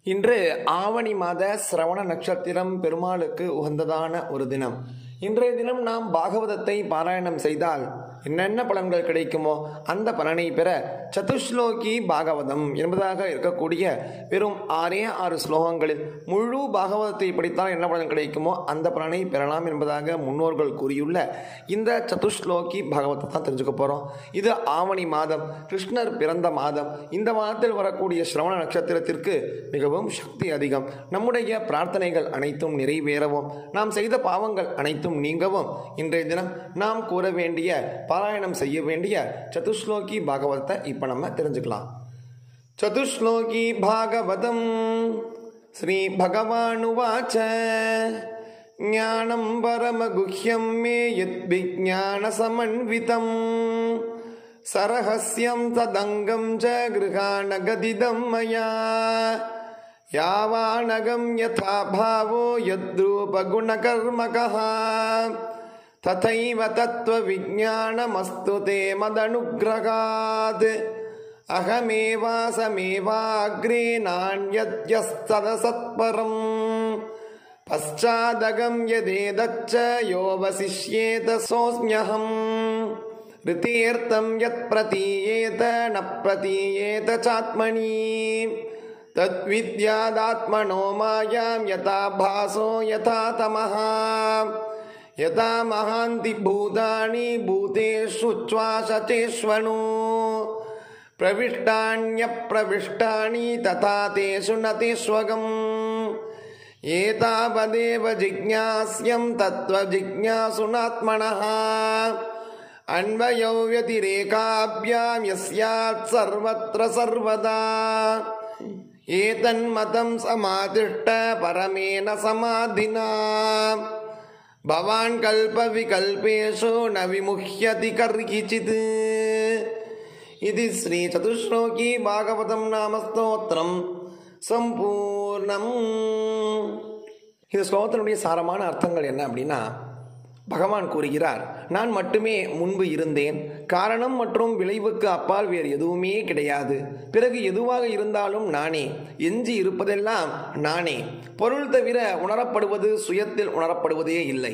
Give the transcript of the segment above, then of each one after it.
இன்று ஆவணி மாத சிரவண நட்சத்திரம் பெருமாளுக்கு உகந்ததான ஒரு தினம். இன்றைய தினம் நாம் பாகவதத்தை பாராயணம் செய்தால் என்னென்ன பலன்கள் கிடைக்குமோ அந்த பலனை பெற சதுஸ்லோகி பாகவதம் என்பதாக இருக்கக்கூடிய வெறும் 6 ஸ்லோகங்களில் முழு பாகவதத்தை படித்தால் என்ன பலன் கிடைக்குமோ அந்த பலனை பெறலாம் என்பதாக முன்னோர்கள் கூறியுள்ள இந்த சதுஸ்லோகி பாகவதத்தை தான் தெரிஞ்சுக்க போகிறோம். இது ஆவணி மாதம், கிருஷ்ணர் பிறந்த மாதம். இந்த மாதத்தில் வரக்கூடிய சிரவண நட்சத்திரத்திற்கு மிகவும் சக்தி அதிகம். நம்முடைய பிரார்த்தனைகள் அனைத்தும் நிறைவேறவும், நாம் செய்த பாவங்கள் அனைத்தும் நீங்கவும் இன்றைய தினம் நாம் கூற வேண்டிய, பாராயணம் செய்ய வேண்டிய சதுஸ்லோகி பாகவதத்தை இப்ப நம்ம தெரிஞ்சுக்கலாம். சதுஸ்லோகி பாகவதம். ஸ்ரீ பகவானுவாச்ச ஞானம் பரமகுஹ்யம் மே யத் விஜ்ஞான சமன்விதம் சரஹஸ்யம் ததங்கம் ச கிருஹாண கதிதம் மயா யாவானகம் யதா பாவோ யத்ரூப குணகர்மகः ததைவ தத்துவ விஞ்ஞானமஸ்து தே மதனுக்ரகாத் அகமேவாசமேவாக்ரே நான்யத்யஸ்ததசத்பரம் பச்சாதகம் யதேதச்ச யோவசிஷ்யேத சோஸ்ம்யஹம் ரிதீர்த்தம் யத் பிரதீயேத ந பிரதீயேத சாத்மனி தத்வித்யாதாத்மனோ மாயாம் யதா பாசோ யதா தமஹ யதா மகாந்தி பூதானி பூதேஷு ச்வாசதேஷ்வனு பிரவிஷ்டாண்யப்ரவிஷ்டானி ததா தேஷு நதேஷ்வகம் ஏதாவதேவ ஜிக்ஞாஸ்யம் தத்வ ஜிக்ஞாசுனாத்மனः அன்வயோ வ்யதிரேகாப்யாம் யஸ்யாத் சர்வத்ர சர்வதா ஏதன்மதம் சமாதிஷ்ட பரமேன சமாதினா பவான் கல்ப விகல்பேஷு ந விமுஹ்யதி கர்கிசித். இது ஸ்ரீ சதுஸ்லோகி பாகவதம் நாம ஸ்தோத்திரம் சம்பூர்ணம். இந்த ஸ்லோகத்தினுடைய சாரமான அர்த்தங்கள் என்ன அப்படின்னா, பகவான் கூறுகிறார், நான் மட்டுமே முன்பு இருந்தேன். காரணம் மற்றும் விளைவுக்கு அப்பால் வேறு எதுவுமே கிடையாது. பிறகு எதுவாக இருந்தாலும் நானே. எஞ்சி இருப்பதெல்லாம் நானே. பொருள் தவிர உணரப்படுவது சுயத்தில் உணரப்படுவதே இல்லை.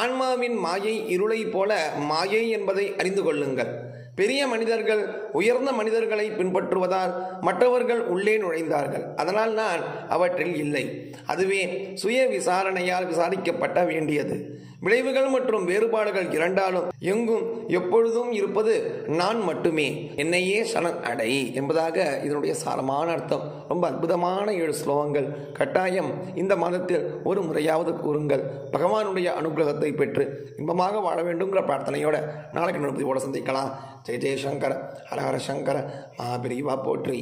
ஆன்மாவின் மாயை இருளை போல மாயை என்பதை அறிந்து கொள்ளுங்கள். பெரிய மனிதர்கள் உயர்ந்த மனிதர்களை பின்பற்றுவதால் மற்றவர்கள் உள்ளே நுழைந்தார்கள். அதனால் நான் அவற்றில் இல்லை. அதுவே சுய விசாரணையால் விசாரிக்கப்பட்ட வேண்டியது. விளைவுகள் மற்றும் வேறுபாடுகள் இரண்டாலும் எங்கும் எப்பொழுதும் இருப்பது நான் மட்டுமே. என்னையே சரண் அடை என்பதாக இதனுடைய சாரமான அர்த்தம். ரொம்ப அற்புதமான 7 ஸ்லோகங்கள். கட்டாயம் இந்த மாதத்தில் ஒரு முறையாவது கூறுங்கள். பகவானுடைய அனுகிரகத்தை பெற்று இன்பமாக வாழ வேண்டுங்கிற பிரார்த்தனையோட நாளைக்கு நடுப்பதியோட சந்திக்கலாம். ஜெய ஜெயசங்கர, ஹரஹர சங்கர, மகாபிரிவா போற்றி.